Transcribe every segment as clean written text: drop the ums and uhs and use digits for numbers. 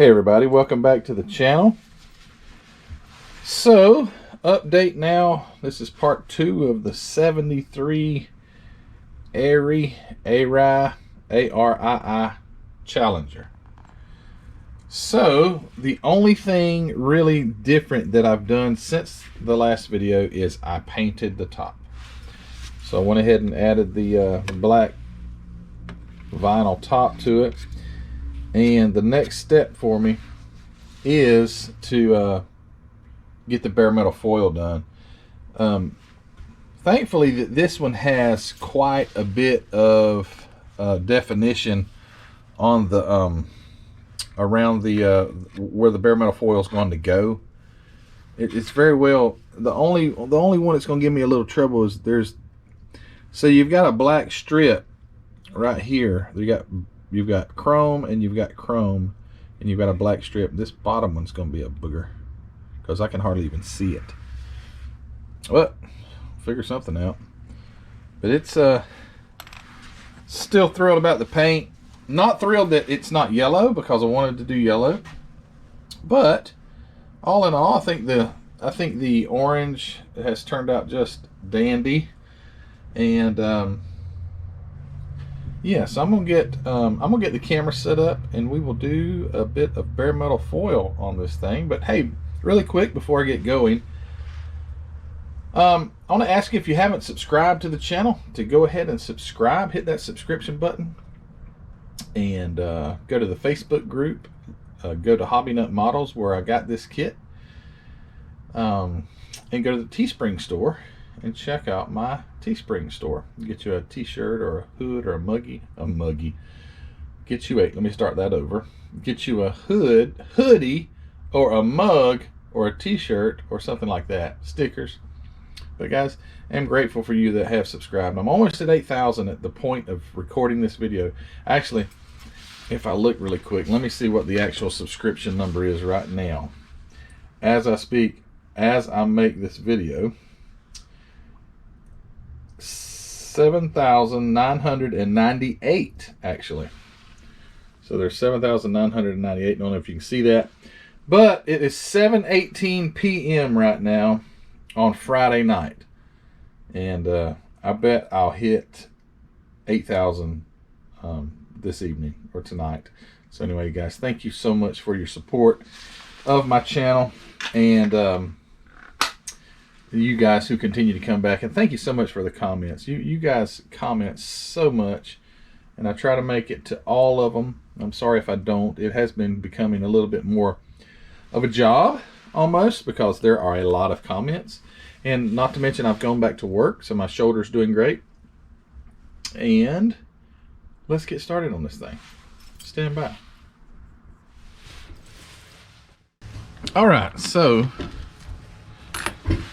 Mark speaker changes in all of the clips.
Speaker 1: Hey everybody, welcome back to the channel. So, update now. This is part 2 of the 73 ARI Challenger. So, the only thing really different that I've done since the last video is I painted the top. So I went ahead and added the black vinyl top to it. And the next step for me is to get the bare metal foil done. Thankfully, this one has quite a bit of definition on the around the where the bare metal foil is going to go. It's very well. The only one that's going to give me a little trouble is so you've got a black strip right here. You've got chrome and you've got chrome and you've got a black strip. This bottom one's going to be a booger because I can hardly even see it. Well, figure something out. But it's still thrilled about the paint. Not thrilled that it's not yellow because I wanted to do yellow. But all in all, I think the orange has turned out just dandy. And yeah, so I'm gonna get the camera set up and we will do a bit of bare metal foil on this thing. But hey, really quick before I get going, I want to ask you, if you haven't subscribed to the channel, to go ahead and subscribe. Hit that subscription button and go to the Facebook group. Go to Hobby Nut Models where I got this kit, and go to the Teespring store and check out my Teespring store. Get you a t-shirt or a hood or a muggy. Get you let me start that over. Get you a hoodie or a mug or a t-shirt or something like that. Stickers. But guys, I'm grateful for you that have subscribed. I'm almost at 8,000 at the point of recording this video. Actually, if I look really quick, let me see what the actual subscription number is right now. As I speak, as I make this video, 7,998 actually. So there's 7,998. Don't know if you can see that, but it is 7:18 p.m. right now on Friday night, and I bet I'll hit 8,000 this evening or tonight. So anyway, guys, thank you so much for your support of my channel, and you guys who continue to come back, and thank you so much for the comments. You guys comment so much, and I try to make it to all of them. I'm sorry if I don't. It has been becoming a little bit more of a job almost, because there are a lot of comments, and not to mention I've gone back to work, so my shoulder's doing great. And let's get started on this thing. Stand by. All right, so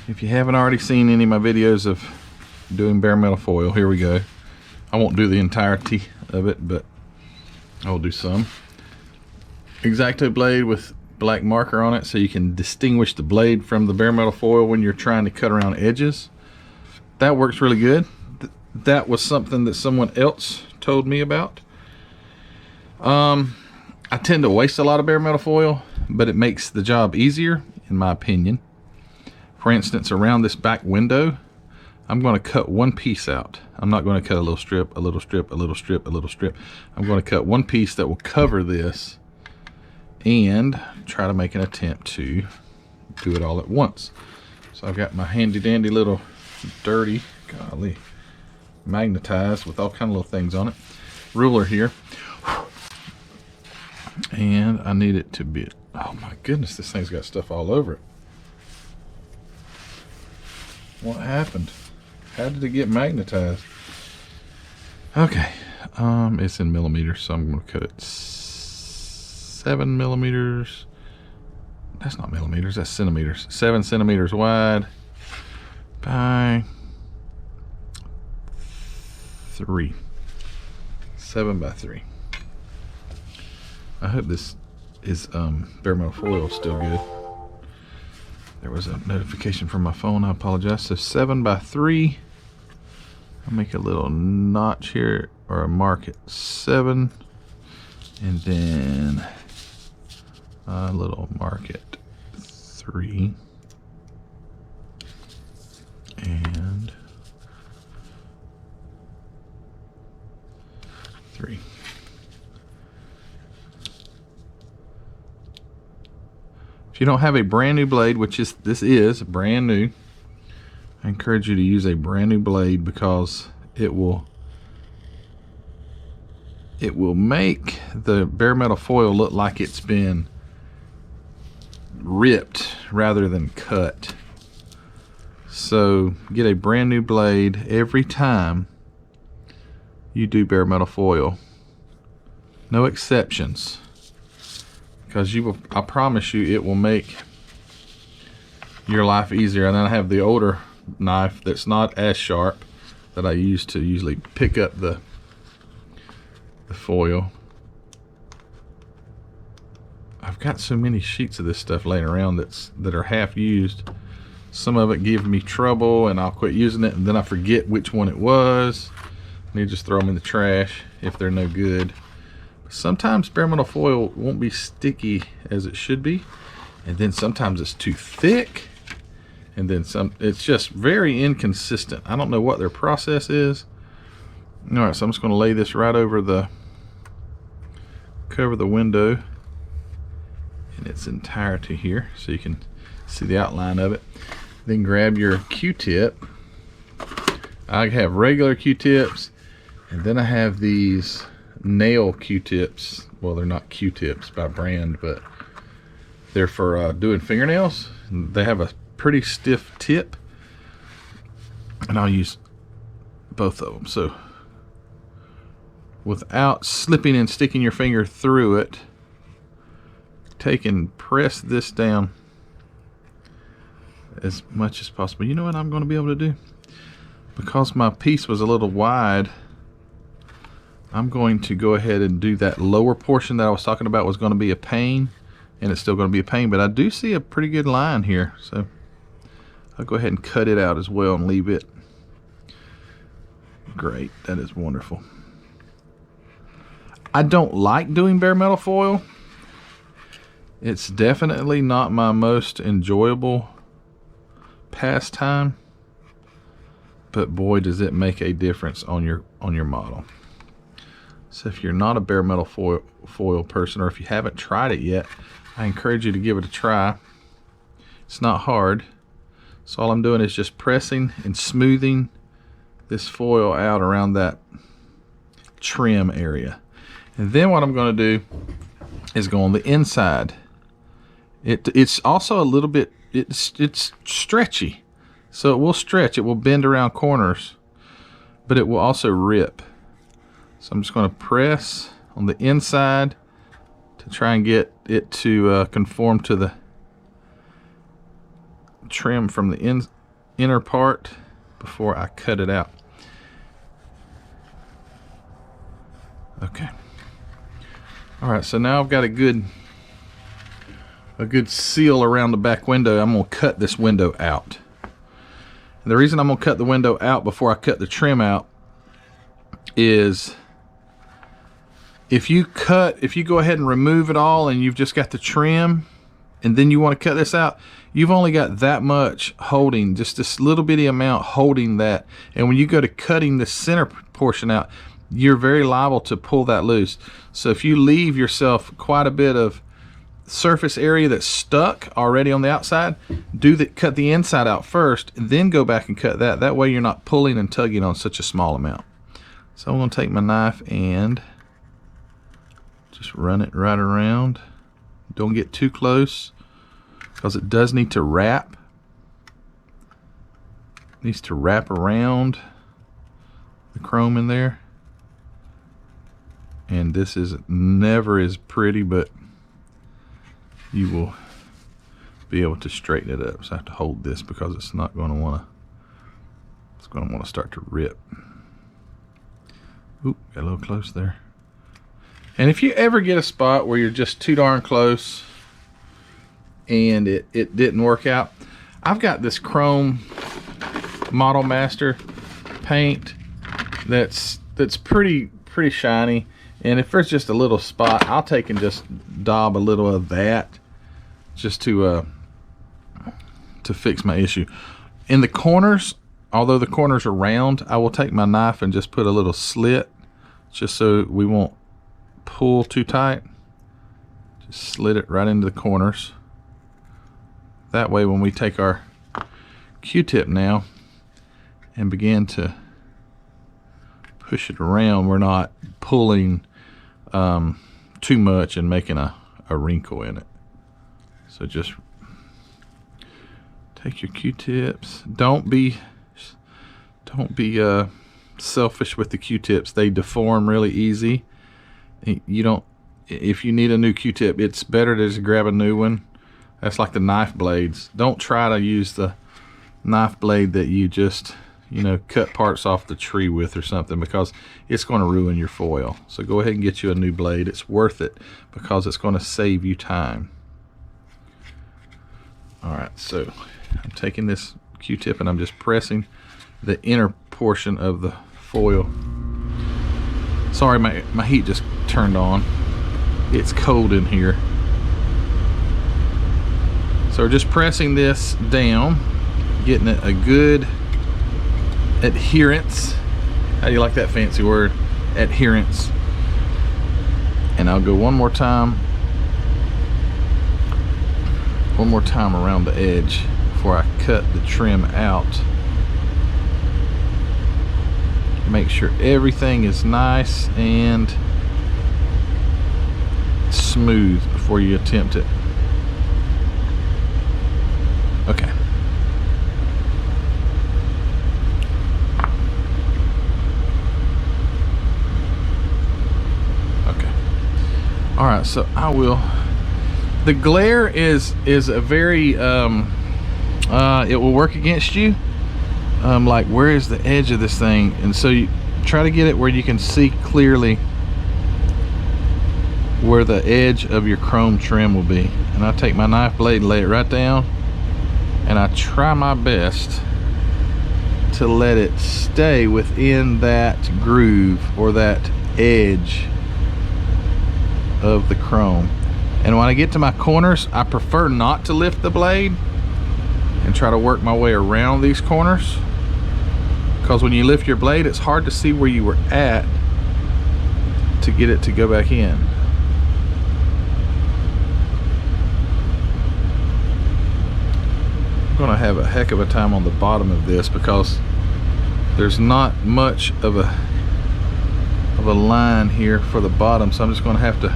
Speaker 1: if you haven't already seen any of my videos of doing bare metal foil, here we go. I won't do the entirety of it, but I will do some. X-Acto blade with black marker on it so you can distinguish the blade from the bare metal foil when you're trying to cut around edges. That works really good. That was something that someone else told me about. I tend to waste a lot of bare metal foil, but it makes the job easier, in my opinion. For instance, around this back window, I'm going to cut one piece out. I'm not going to cut a little strip, a little strip, a little strip, a little strip. I'm going to cut one piece that will cover this and try to make an attempt to do it all at once. So I've got my handy dandy little dirty, golly, magnetized with all kind of little things on it, ruler here. And I need it to be, oh my goodness, this thing's got stuff all over it. What happened? How did it get magnetized? Okay, it's in millimeters, so I'm going to cut it 7 millimeters. That's not millimeters, that's centimeters. 7 centimeters wide by 3. 7 by 3. I hope this is bare metal foil still good. There was a notification from my phone, I apologize. So 7 by 3. I'll make a little notch here, or a mark at 7, and then A little market 3 and 3. If you don't have a brand new blade, which this is brand new, I encourage you to use a brand new blade because it will make the bare metal foil look like it's been ripped rather than cut. So get a brand new blade every time you do bare metal foil. No exceptions. Because I promise you, it will make your life easier. And then I have the older knife that's not as sharp that I use to usually pick up the foil. I've got so many sheets of this stuff laying around that are half used. Some of it gives me trouble and I'll quit using it, and then I forget which one it was. And you just throw them in the trash if they're no good. Sometimes bare metal foil won't be sticky as it should be, and then sometimes it's too thick, and then some. It's just very inconsistent. I don't know what their process is. All right, so I'm just going to lay this right over cover the window in its entirety here, so you can see the outline of it. Then grab your Q-tip. I have regular Q-tips, and then I have these nail Q-tips. Well, they're not Q-tips by brand, but they're for doing fingernails. They have a pretty stiff tip, and I'll use both of them. So without slipping and sticking your finger through it, take and press this down as much as possible. You know what I'm going to be able to do? Because my piece was a little wide, I'm going to go ahead and do that lower portion that I was talking about was going to be a pain, and it's still going to be a pain, but I do see a pretty good line here, so I'll go ahead and cut it out as well and leave it. Great, that is wonderful. I don't like doing bare metal foil. It's definitely not my most enjoyable pastime, but boy does it make a difference on your model. So if you're not a bare metal foil person, or if you haven't tried it yet, I encourage you to give it a try. It's not hard. So all I'm doing is just pressing and smoothing this foil out around that trim area. And then what I'm going to do is go on the inside. It's also a little bit, it's stretchy. So it will stretch, it will bend around corners, but it will also rip. So I'm just going to press on the inside to try and get it to conform to the trim from the inner part before I cut it out. Okay. All right, so now I've got a good seal around the back window. I'm going to cut this window out. And the reason I'm going to cut the window out before I cut the trim out is if you go ahead and remove it all and you've just got the trim and then you want to cut this out, you've only got that much holding, just this little bitty amount holding that. And when you go to cutting the center portion out, you're very liable to pull that loose. So if you leave yourself quite a bit of surface area that's stuck already on the outside, cut the inside out first and then go back and cut that. That way you're not pulling and tugging on such a small amount. So I'm going to take my knife and just run it right around. Don't get too close because it does need to wrap. It needs to wrap around the chrome in there. And this is never as pretty, but you will be able to straighten it up. So I have to hold this because it's not going to want to, it's going to want to start to rip. Oop, got a little close there. And if you ever get a spot where you're just too darn close and it didn't work out, I've got this chrome Model Master paint that's pretty shiny. And if there's just a little spot, I'll take and just daub a little of that just to fix my issue. In the corners, although the corners are round, I will take my knife and just put a little slit just so we won't pull too tight. Just slit it right into the corners. That way when we take our Q-tip now and begin to push it around, we're not pulling too much and making a wrinkle in it. So just take your Q-tips. Don't be selfish with the Q-tips. They deform really easy. You don't. If you need a new Q-tip, it's better to just grab a new one. That's like the knife blades. Don't try to use the knife blade that you just, you know, cut parts off the tree with or something, because it's going to ruin your foil. So go ahead and get you a new blade. It's worth it because it's going to save you time. All right, so I'm taking this Q-tip and I'm just pressing the inner portion of the foil. Sorry, my heat just turned on. It's cold in here. So we're just pressing this down, getting it a good adherence. How do you like that fancy word? Adherence. And I'll go one more time around the edge before I cut the trim out. Make sure everything is nice and smooth before you attempt it. Okay. Okay. All right, so I will. The glare is a very it will work against you. Like, where is the edge of this thing? And so you try to get it where you can see clearly where the edge of your chrome trim will be. And I take my knife blade and lay it right down, and I try my best to let it stay within that groove or that edge of the chrome. And when I get to my corners, I prefer not to lift the blade and try to work my way around these corners, because when you lift your blade, it's hard to see where you were at to get it to go back in. I'm gonna have a heck of a time on the bottom of this because there's not much of a line here for the bottom, so I'm just gonna have to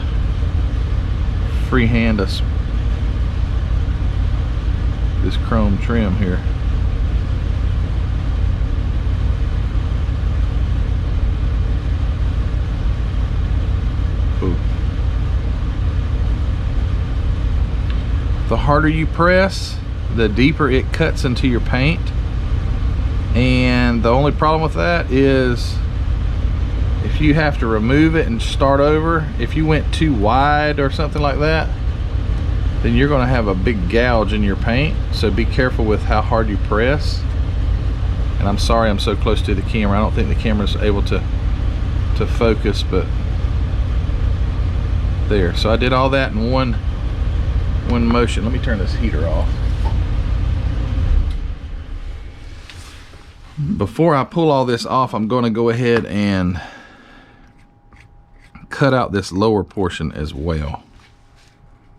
Speaker 1: freehand this chrome trim here. Ooh. The harder you press, the deeper it cuts into your paint, and the only problem with that is if you have to remove it and start over, if you went too wide or something like that, then you're going to have a big gouge in your paint. So be careful with how hard you press. And I'm sorry I'm so close to the camera. I don't think the camera's able to focus, but there. So I did all that in one motion. Let me turn this heater off. Before I pull all this off, I'm going to go ahead and cut out this lower portion as well.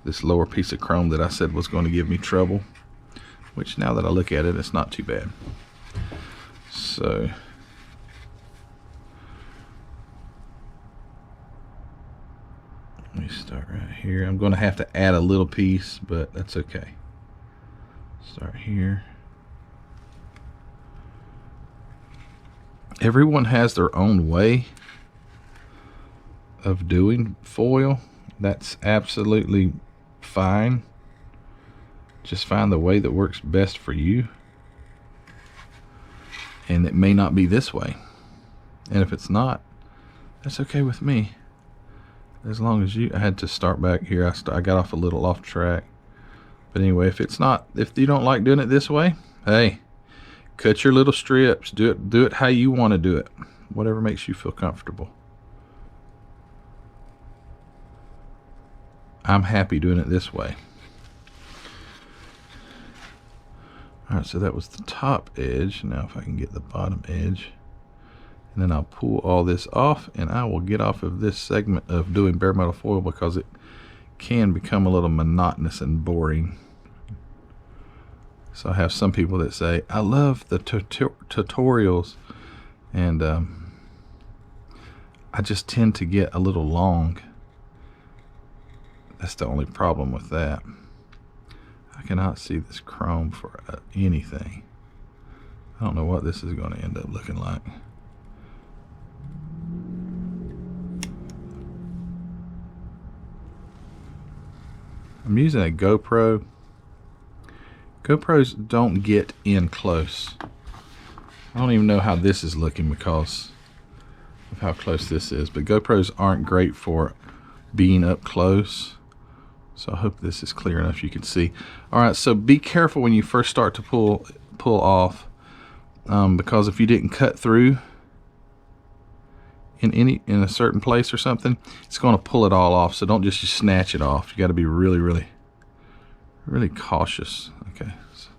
Speaker 1: This lower piece of chrome that I said was going to give me trouble, which now that I look at it, it's not too bad. So let me start right here. I'm going to have to add a little piece, but that's okay. Start here. Everyone has their own way of doing foil. That's absolutely fine. Just find the way that works best for you, and it may not be this way, and if it's not, that's okay with me, as long as I had to start back here. I got off a little off track, but anyway, if you don't like doing it this way, hey, cut your little strips. Do it how you want to do it, whatever makes you feel comfortable. I'm happy doing it this way. Alright, so that was the top edge. Now if I can get the bottom edge, and then I'll pull all this off, and I will get off of this segment of doing bare metal foil because it can become a little monotonous and boring. So I have some people that say, I love the tutorials, and I just tend to get a little long. That's the only problem with that. I cannot see this chrome for anything. I don't know what this is going to end up looking like. I'm using a GoPro. GoPros don't get in close. I don't even know how this is looking because of how close this is, but GoPros aren't great for being up close. So I hope this is clear enough you can see. Alright, so be careful when you first start to pull off, because if you didn't cut through in a certain place or something, it's going to pull it all off. So don't just snatch it off. You got to be really cautious. Okay, so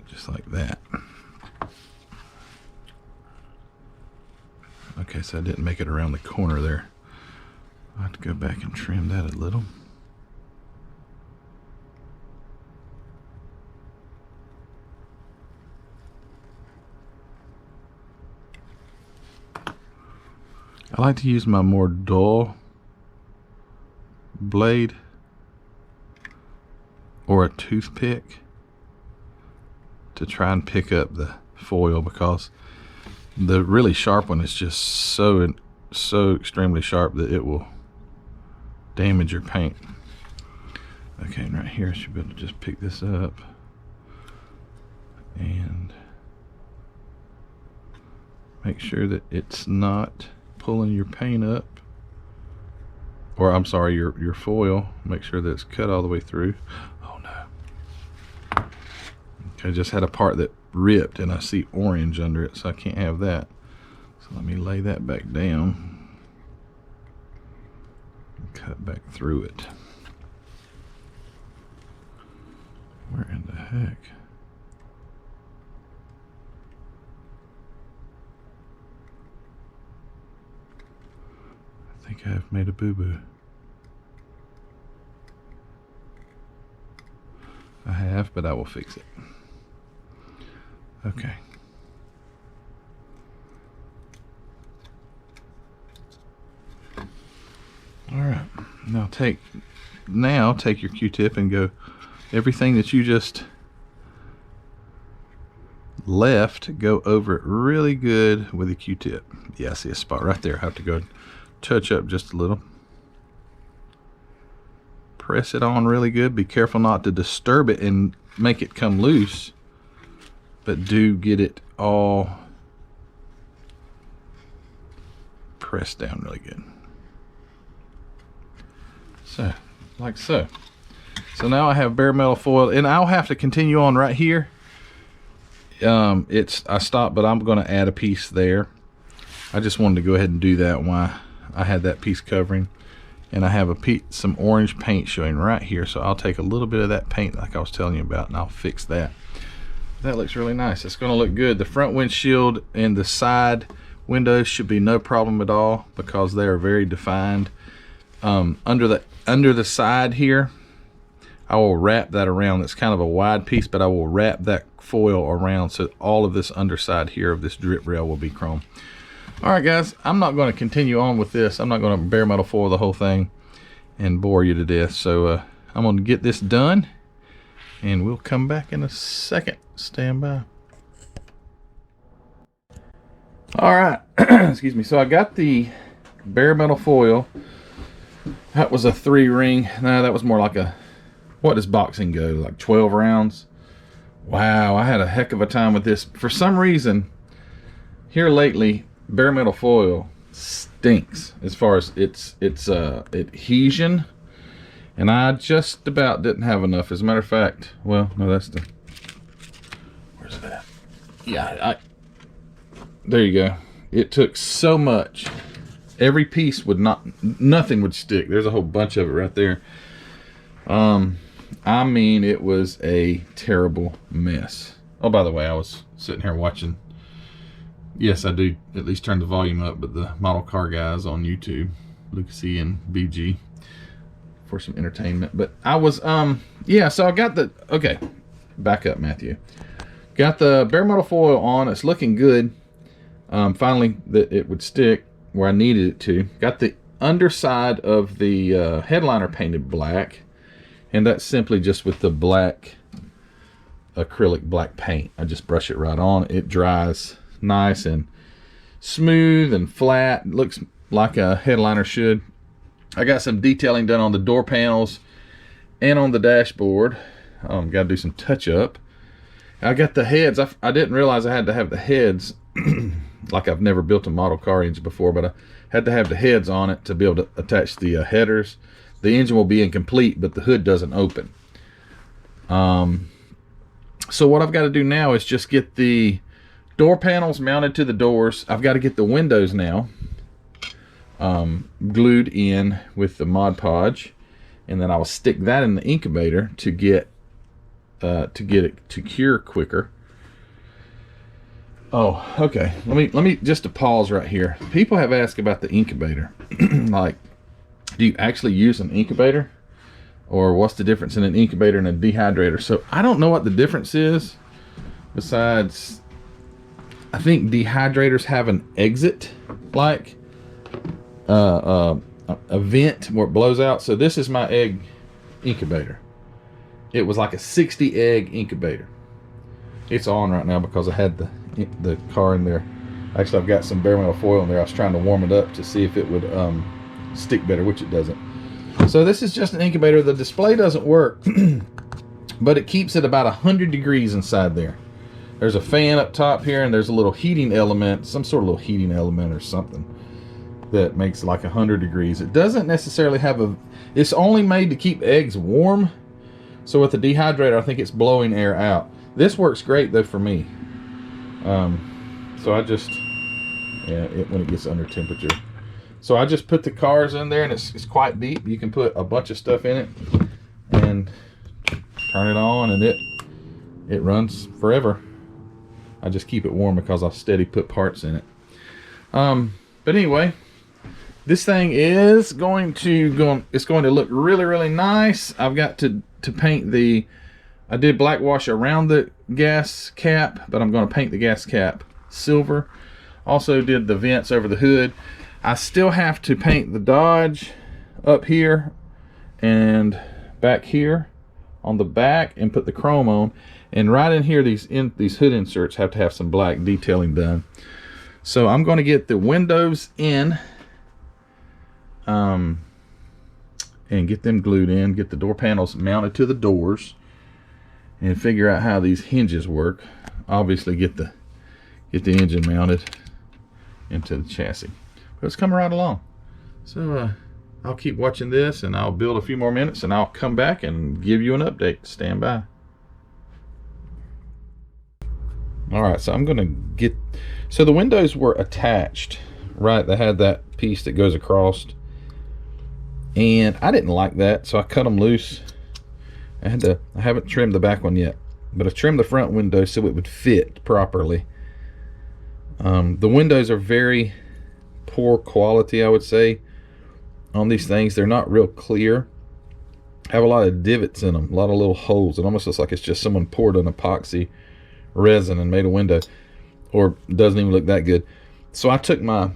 Speaker 1: just like that. Okay, so I didn't make it around the corner there. I'll have to go back and trim that a little. I like to use my more dull blade or a toothpick to try and pick up the foil, because the really sharp one is just so extremely sharp that it will damage your paint. Okay, and right here I should be able to just pick this up and make sure that it's not pulling your paint up, or I'm sorry, your foil. Make sure that it's cut all the way through. Oh no. Okay, I just had a part that ripped and I see orange under it, so I can't have that. So let me lay that back down and cut back through it. Where in the heck? I think I've made a boo-boo. I have, but I will fix it. Okay. All right. Now take your Q-tip and go everything that you just left, go over it really good with a Q-tip. Yeah, I see a spot right there. I have to go touch up just a little. Press it on really good. Be careful not to disturb it and make it come loose, but do get it all pressed down really good. So, like so. So now I have bare metal foil, and I'll have to continue on right here. I stopped, but I'm going to add a piece there. I just wanted to go ahead and do that while I had that piece covering, and I have some orange paint showing right here, so I'll take a little bit of that paint like I was telling you about, and I'll fix that. That looks really nice. It's going to look good. The front windshield and the side windows should be no problem at all because they are very defined. Under the side here, I will wrap that around. It's kind of a wide piece, but I will wrap that foil around so all of this underside here of this drip rail will be chrome. All right, guys, I'm not going to continue on with this. I'm not going to bare metal foil the whole thing and bore you to death. So I'm going to get this done, and we'll come back in a second. Stand by. All right, excuse me. So I got the bare metal foil. That was a 3-ring. No, that was more like a, what does boxing go, like 12 rounds? Wow, I had a heck of a time with this. For some reason, here lately, bare metal foil stinks as far as its adhesion, and I just about didn't have enough. As a matter of fact, well, no, that's the, where's it at? Yeah, there you go. It took so much, Every piece would nothing would stick. There's a whole bunch of it right there. I mean, it was a terrible mess. Oh, by the way, I was sitting here watching. Yes, I do at least turn the volume up, but the model car guys on YouTube, Lucas E and BG, for some entertainment. But I was, yeah, so I got the, okay, back up, Matthew. Got the bare metal foil on. It's looking good. Finally, that it would stick where I needed it to. Got the underside of the headliner painted black, and that's simply just with the black acrylic black paint. I just brush it right on. It dries nice and smooth and flat. It looks like a headliner should. I got some detailing done on the door panels and on the dashboard. Got to do some touch up. I got the heads. I didn't realize I had to have the heads. Like I've never built a model car engine before, but I had to have the heads on it to be able to attach the headers. The engine will be incomplete, but the hood doesn't open. So what I've got to do now is just get the door panels mounted to the doors. I've got to get the windows now glued in with the Mod Podge, and then I will stick that in the incubator to get it to cure quicker. Oh, okay. Let me just to pause right here. People have asked about the incubator. Like, do you actually use an incubator? Or what's the difference in an incubator and a dehydrator? So I don't know what the difference is. Besides, I think dehydrators have an exit, like a vent where it blows out. So this is my egg incubator. It was like a 60 egg incubator. It's on right now because I had the car in there. Actually, I've got some bare metal foil in there. I was trying to warm it up to see if it would stick better, which it doesn't. So this is just an incubator. The display doesn't work, but it keeps it about 100 degrees inside there. There's a fan up top here, and there's a little heating element, some sort of little heating element or something that makes like 100 degrees. It doesn't necessarily have it's only made to keep eggs warm. So with the dehydrator, I think it's blowing air out. This works great though for me. So I just, when it gets under temperature. So I just put the cars in there, and it's quite deep. You can put a bunch of stuff in it and turn it on, and it runs forever. I just keep it warm because I steady put parts in it. But anyway, this thing is going to look really, really nice. I've got to paint I did black wash around the gas cap, but I'm going to paint the gas cap silver. Also did the vents over the hood. I still have to paint the Dodge up here and back here on the back and put the chrome on. And right in here, these hood inserts have to have some black detailing done. So I'm going to get the windows in and get them glued in, get the door panels mounted to the doors, and figure out how these hinges work. Obviously get the engine mounted into the chassis. But it's coming right along. So I'll keep watching this, and I'll build a few more minutes, and I'll come back and give you an update. Stand by. All right, so I'm gonna so the windows were attached, right? They had that piece that goes across, and I didn't like that, so I cut them loose. I haven't trimmed the back one yet, but I trimmed the front window so it would fit properly. The windows are very poor quality, I would say, on these things. They're not real clear. Have a lot of divots in them, a lot of little holes. It almost looks like it's just someone poured an epoxy resin and made a window, or doesn't even look that good. So I took my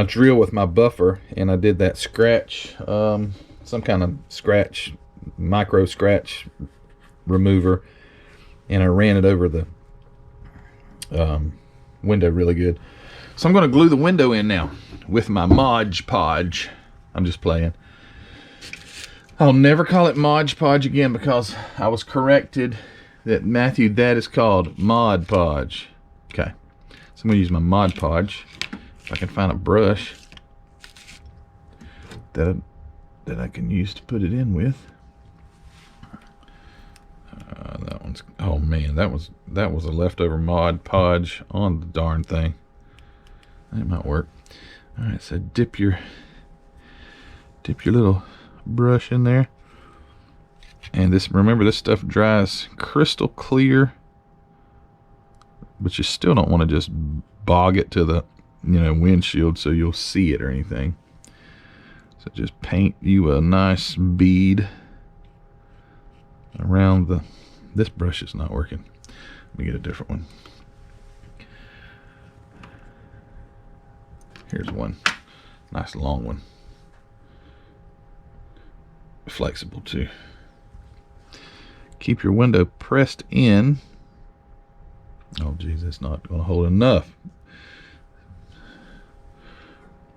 Speaker 1: drill with my buffer, and I did that scratch, some kind of scratch, micro scratch remover, and I ran it over the window really good. So I'm going to glue the window in now with my Mod Podge. I'm just playing. I'll never call it Mod Podge again because I was corrected that, Matthew, that is called Mod Podge. Okay, so I'm going to use my Mod Podge. If I can find a brush that I can use to put it in with. That one's, oh man, that was a leftover Mod Podge on the darn thing. That might work. All right, so dip your little brush in there, and this, remember, this stuff dries crystal clear, but you still don't want to just bog it to the windshield so you'll see it or anything. So just paint you a nice bead around the, this brush is not working. Let me get a different one. Here's one, nice long one, flexible too. Keep your window pressed in. Oh geez, that's not going to hold enough.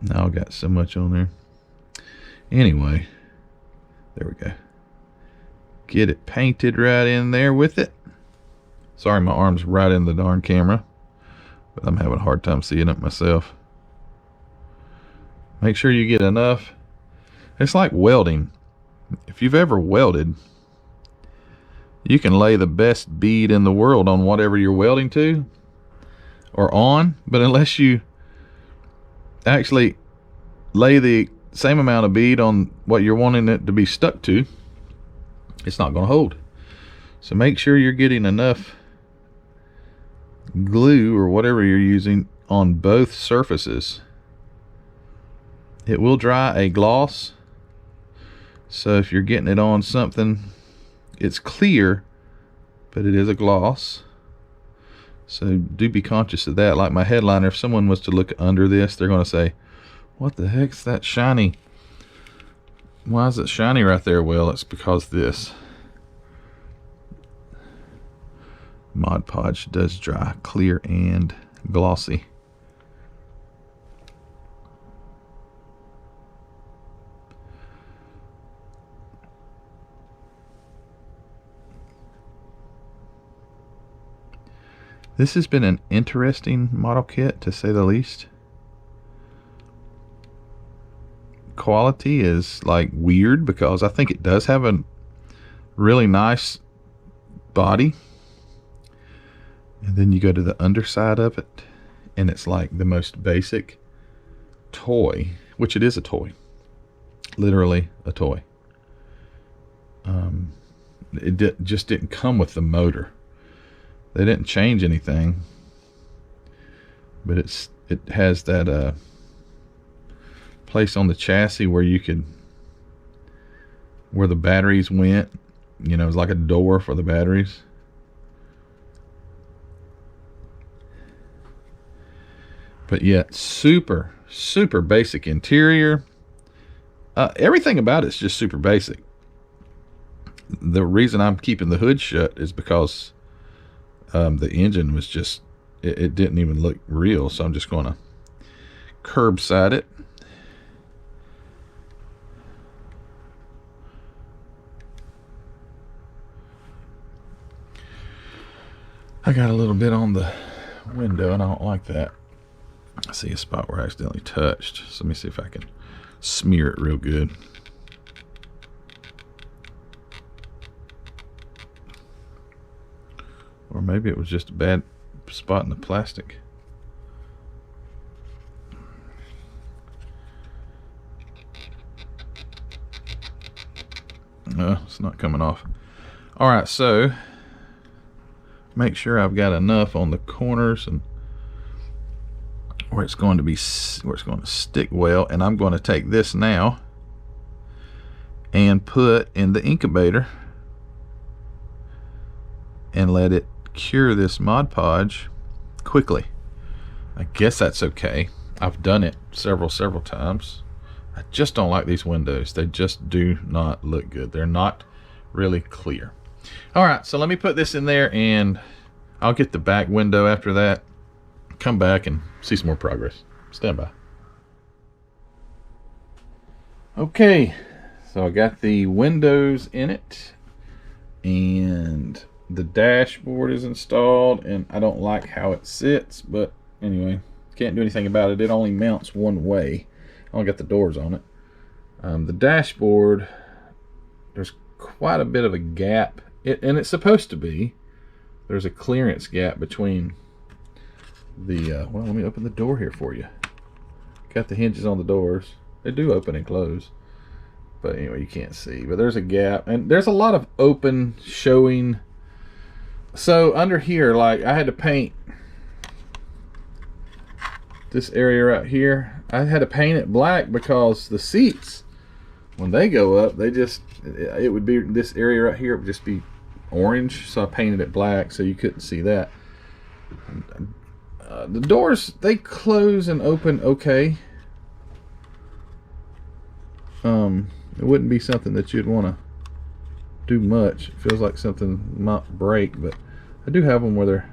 Speaker 1: Now I've got so much on there. Anyway, there we go. Get it painted right in there with it. Sorry, my arm's right in the darn camera, but I'm having a hard time seeing it myself. Make sure you get enough. It's like welding. If you've ever welded, you can lay the best bead in the world on whatever you're welding to or on, but unless you actually lay the same amount of bead on what you're wanting it to be stuck to, it's not going to hold. So make sure you're getting enough glue or whatever you're using on both surfaces. It will dry a gloss, so if you're getting it on something, it's clear, but it is a gloss. So do be conscious of that. Like my headliner, if someone was to look under this, they're going to say, what the heck's that shiny? Why is it shiny right there? Well, it's because this Mod Podge does dry clear and glossy. This has been an interesting model kit, to say the least. Quality is like weird because I think it does have a really nice body, and then you go to the underside of it and it's like the most basic toy, which it is a toy, literally a toy. Just didn't come with the motor. They didn't change anything, but it has that place on the chassis where you could, where the batteries went, it's like a door for the batteries. But yet super basic interior. Everything about it's just super basic. The reason I'm keeping the hood shut is because the engine was just, it didn't even look real, so I'm just going to curbside it. I got a little bit on the window and I don't like that. I see a spot where I accidentally touched, so let me see if I can smear it real good. Or maybe it was just a bad spot in the plastic. No, it's not coming off. Alright, so make sure I've got enough on the corners and where it's going to stick well, and I'm going to take this now and put in the incubator and let it cure this Mod Podge quickly. I guess that's okay. I've done it several times. I just don't like these windows. They just do not look good. They're not really clear. Alright, so let me put this in there and I'll get the back window after that. Come back and see some more progress. Stand by. Okay, so I got the windows in it and the dashboard is installed, and I don't like how it sits, but anyway, can't do anything about it. It only mounts one way. I only got the doors on it. The dashboard, there's quite a bit of a gap, and it's supposed to be. There's a clearance gap between the well, let me open the door here for you. Got the hinges on the doors. They do open and close. But anyway, you can't see. But there's a gap. And there's a lot of open showing. So under here, like I had to paint this area right here. I had to paint it black because the seats, when they go up, they just, it would be, this area right here would just be orange. So I painted it black so you couldn't see that. The doors, they close and open okay. It wouldn't be something that you'd want to do much. It feels like something might break, but I do have them where they're,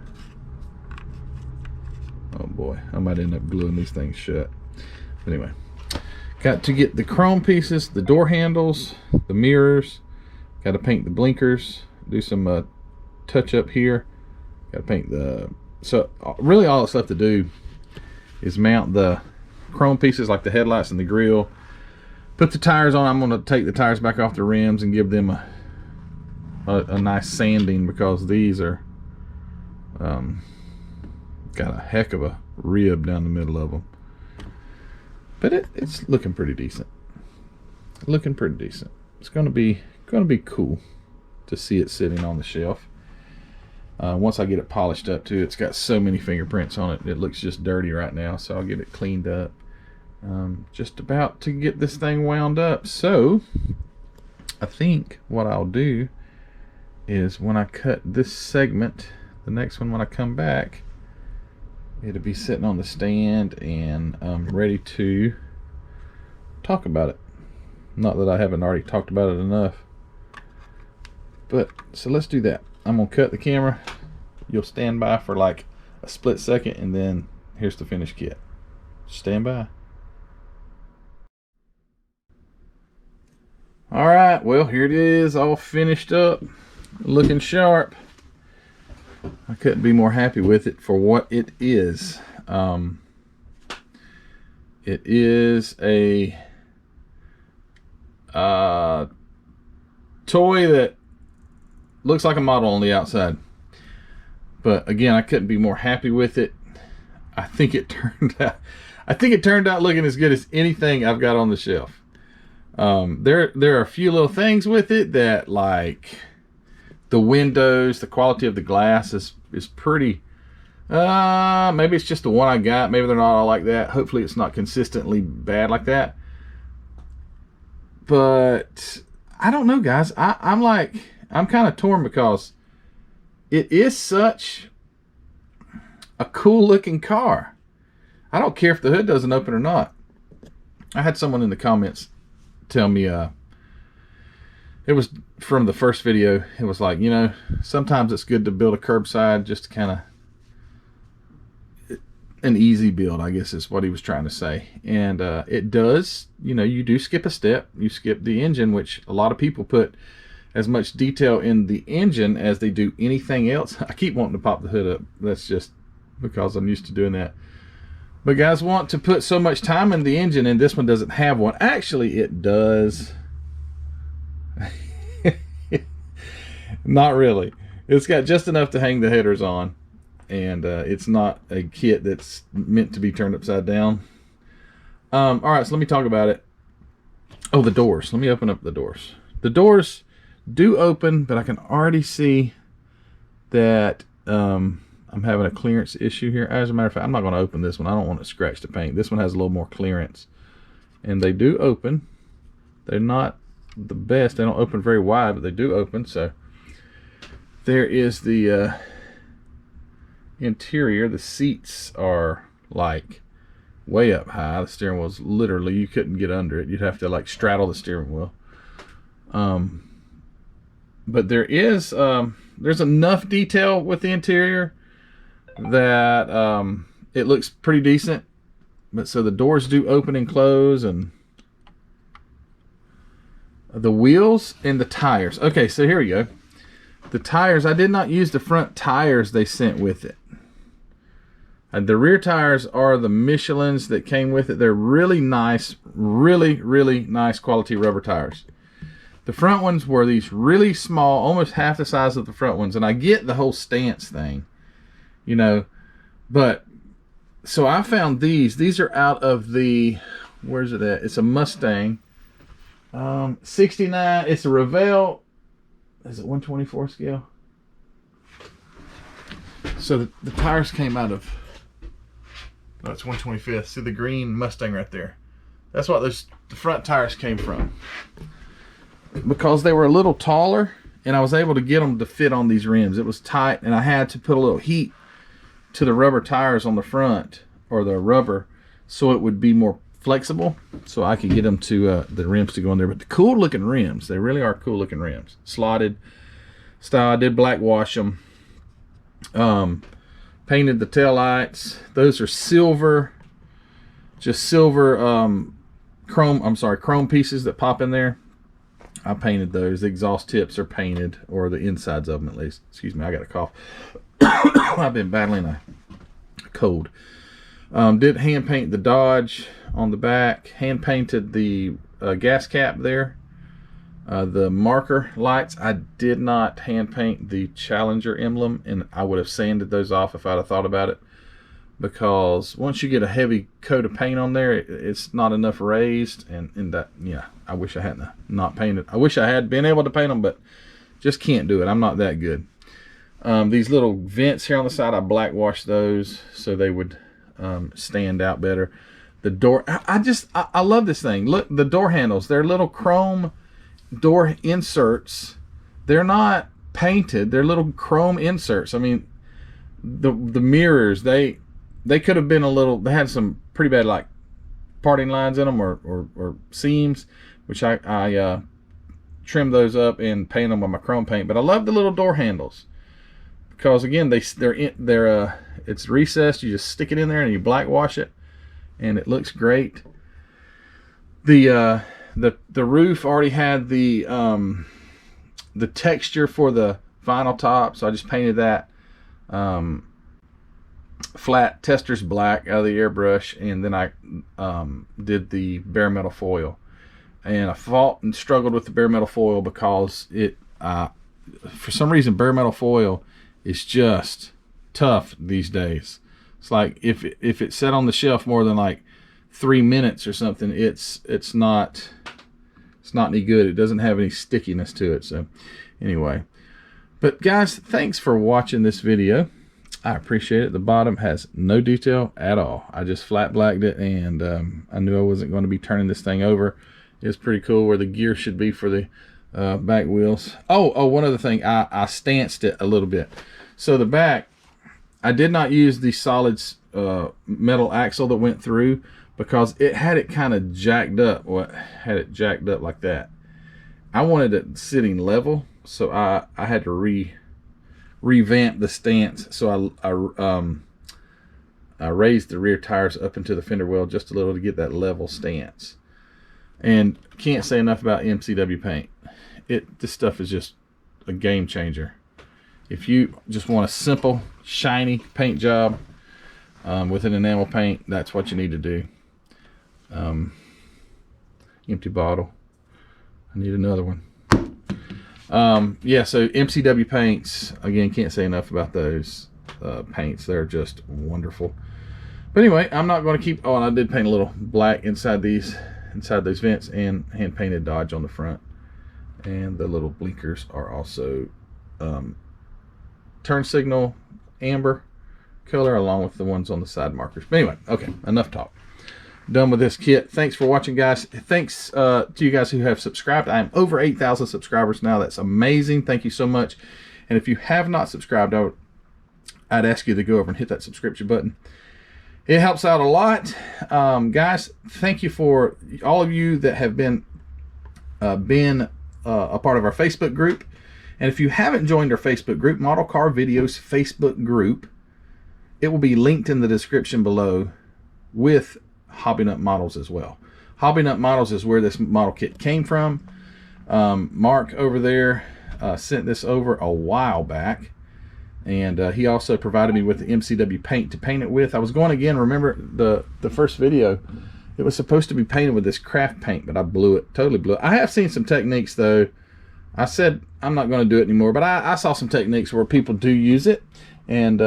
Speaker 1: oh boy, I might end up gluing these things shut. But anyway, got to get the chrome pieces, the door handles, the mirrors, got to paint the blinkers, do some touch up here, got to paint the, so really all that's left to do is mount the chrome pieces like the headlights and the grille, put the tires on. I'm going to take the tires back off the rims and give them a nice sanding, because these are got a heck of a rib down the middle of them. But it's looking pretty decent. Looking pretty decent. It's going to be cool to see it sitting on the shelf. Once I get it polished up too, it's got so many fingerprints on it. It looks just dirty right now, so I'll get it cleaned up. Just about to get this thing wound up. So I think what I'll do is when I cut this segment, the next one when I come back, it'll be sitting on the stand and I'm ready to talk about it. Not that I haven't already talked about it enough. But so let's do that. I'm gonna cut the camera. You'll stand by for like a split second, and then here's the finished kit. Stand by. All right, well, here it is, all finished up, looking sharp. I couldn't be more happy with it for what it is. It is a toy that looks like a model on the outside, but again, I couldn't be more happy with it. I think it turned out looking as good as anything I've got on the shelf. There are a few little things with it that, like the windows, the quality of the glass is pretty, maybe it's just the one I got, maybe they're not all like that. Hopefully it's not consistently bad like that, but I don't know, guys. I'm kind of torn, because it is such a cool looking car. I don't care if the hood doesn't open or not. I had someone in the comments tell me, it was from the first video, it was like, you know, sometimes it's good to build a curbside, just to kind of an easy build, I guess is what he was trying to say. And it does, you know, you do skip a step. You skip the engine, which a lot of people put as much detail in the engine as they do anything else. I keep wanting to pop the hood up. That's just because I'm used to doing that. But guys want to put so much time in the engine, and this one doesn't have one. Actually, it does. Not really. It's got just enough to hang the headers on, and it's not a kit that's meant to be turned upside down. All right, so let me talk about it. Oh, the doors. Let me open up the doors. The doors do open, but I can already see that I'm having a clearance issue here. As a matter of fact, I'm not going to open this one. I don't want to scratch the paint. This one has a little more clearance, and they do open. They're not the best. They don't open very wide, but they do open. So there is the interior. The seats are like way up high. The steering wheel's literally, you couldn't get under it. You'd have to like straddle the steering wheel. But there is there's enough detail with the interior that it looks pretty decent. But so the doors do open and close, and the wheels and the tires. Okay, so here we go. The tires, I did not use the front tires they sent with it. And the rear tires are the Michelins that came with it. They're really nice, really nice quality rubber tires. The front ones were these really small, almost half the size of the front ones. And I get the whole stance thing, you know, but So I found these are out of the, where's it at? It's a Mustang. 69, it's a Revell. Is it 124 scale? So the tires came out of, no, it's 125th. See the green Mustang right there? That's what the front tires came from. Because they were a little taller, and I was able to get them to fit on these rims. It was tight, and I had to put a little heat to the rubber tires on the front, or the rubber, so it would be more flexible, so I could get them to the rims to go in there. But the cool looking rims, they really are cool looking rims. Slotted style. I did black wash them. Painted the tail lights. Those are silver, just silver chrome pieces that pop in there. I painted those. The exhaust tips are painted, or the insides of them at least. Excuse me, I got a cough. I've been battling a cold. Did hand paint the Dodge on the back. Hand painted the gas cap there. The marker lights, I did not hand paint the Challenger emblem, and I would have sanded those off if I'd have thought about it, because once you get a heavy coat of paint on there, it's not enough raised, and that, yeah, I wish I hadn't not painted. I wish I had been able to paint them, but just can't do it. I'm not that good. These little vents here on the side, I black washed those so they would stand out better. The door, I love this thing. Look, the door handles, they're little chrome door inserts. They're not painted, they're little chrome inserts. I mean, the mirrors, they could have been a little, they had some pretty bad like parting lines in them, or seams, which I trimmed those up and painted them with my chrome paint. But I love the little door handles, because again, they're it's recessed. You just stick it in there and you black wash it, and it looks great. The roof already had the texture for the vinyl top, so I just painted that flat Testors black out of the airbrush, and then I did the bare metal foil. And I fought and struggled with the bare metal foil because it for some reason bare metal foil is just tough these days. It's like if it sat on the shelf more than like 3 minutes or something, it's not any good. It doesn't have any stickiness to it. So anyway, but guys, thanks for watching this video. I appreciate it. The bottom has no detail at all. I just flat blacked it, and I knew I wasn't going to be turning this thing over. It's pretty cool where the gear should be for the back wheels. Oh, one other thing, I stanced it a little bit. So the back, I did not use the solid metal axle that went through, because it had it kind of jacked up. Had it jacked up like that. I wanted it sitting level, so I had to revamp the stance. So I raised the rear tires up into the fender well just a little to get that level stance. And can't say enough about MCW paint. This stuff is just a game changer. If you just want a simple, shiny paint job with an enamel paint, that's what you need to do. Empty bottle. I need another one. Yeah, so MCW paints, again, can't say enough about those paints. They're just wonderful. But anyway, I'm not going to keep, and I did paint a little black inside those vents, and hand painted Dodge on the front. And the little blinkers are also turn signal amber color, along with the ones on the side markers. But anyway, okay, enough talk. Done with this kit. Thanks for watching, guys. Thanks to you guys who have subscribed. I am over 8,000 subscribers now. That's amazing. Thank you so much. And if you have not subscribed, I'd ask you to go over and hit that subscription button. It helps out a lot. Guys, thank you for all of you that have been a part of our Facebook group. And if you haven't joined our Facebook group, Model Car Videos Facebook group, it will be linked in the description below with Hobby Nut models as well. Hobby Nut models is where this model kit came from. Mark over there sent this over a while back, and he also provided me with the MCW paint to paint it with. I was going again, remember the first video, it was supposed to be painted with this craft paint, but I blew it, totally blew it. I have seen some techniques though. I said I'm not going to do it anymore, but I saw some techniques where people do use it, and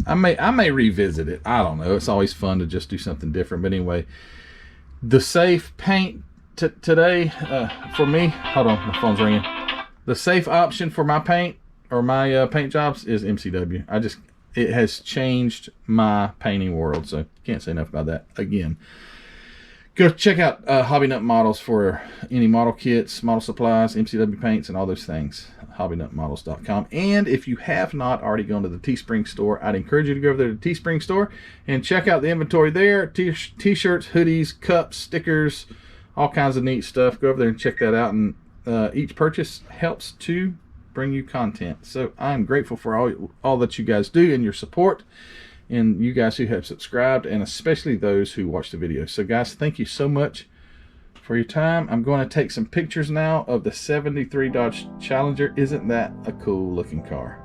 Speaker 1: I may revisit it. I don't know. It's always fun to just do something different. But anyway, the safe paint today for me. Hold on, my phone's ringing. The safe option for my paint or my paint jobs is MCW. It has changed my painting world. So can't say enough about that. Again, go check out Hobby Nut Models for any model kits, model supplies, MCW paints, and all those things. HobbyNutModels.com. And if you have not already gone to the Teespring store, I'd encourage you to go over there to the Teespring store and check out the inventory there. T-shirts, hoodies, cups, stickers, all kinds of neat stuff. Go over there and check that out. And each purchase helps to bring you content. So I'm grateful for all that you guys do and your support, and you guys who have subscribed, and especially those who watch the video. So guys, thank you so much for your time. I'm going to take some pictures now of the 73 Dodge Challenger. Isn't that a cool looking car?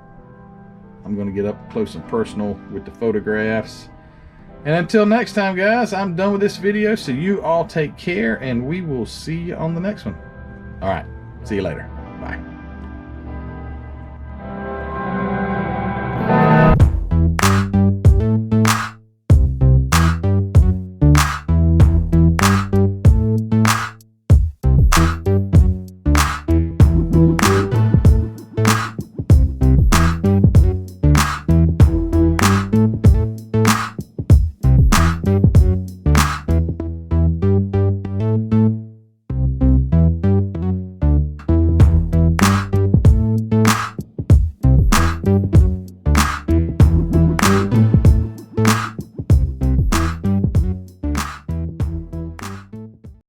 Speaker 1: I'm going to get up close and personal with the photographs. And until next time, guys, I'm done with this video. So you all take care, and we will see you on the next one. All right, see you later. Bye.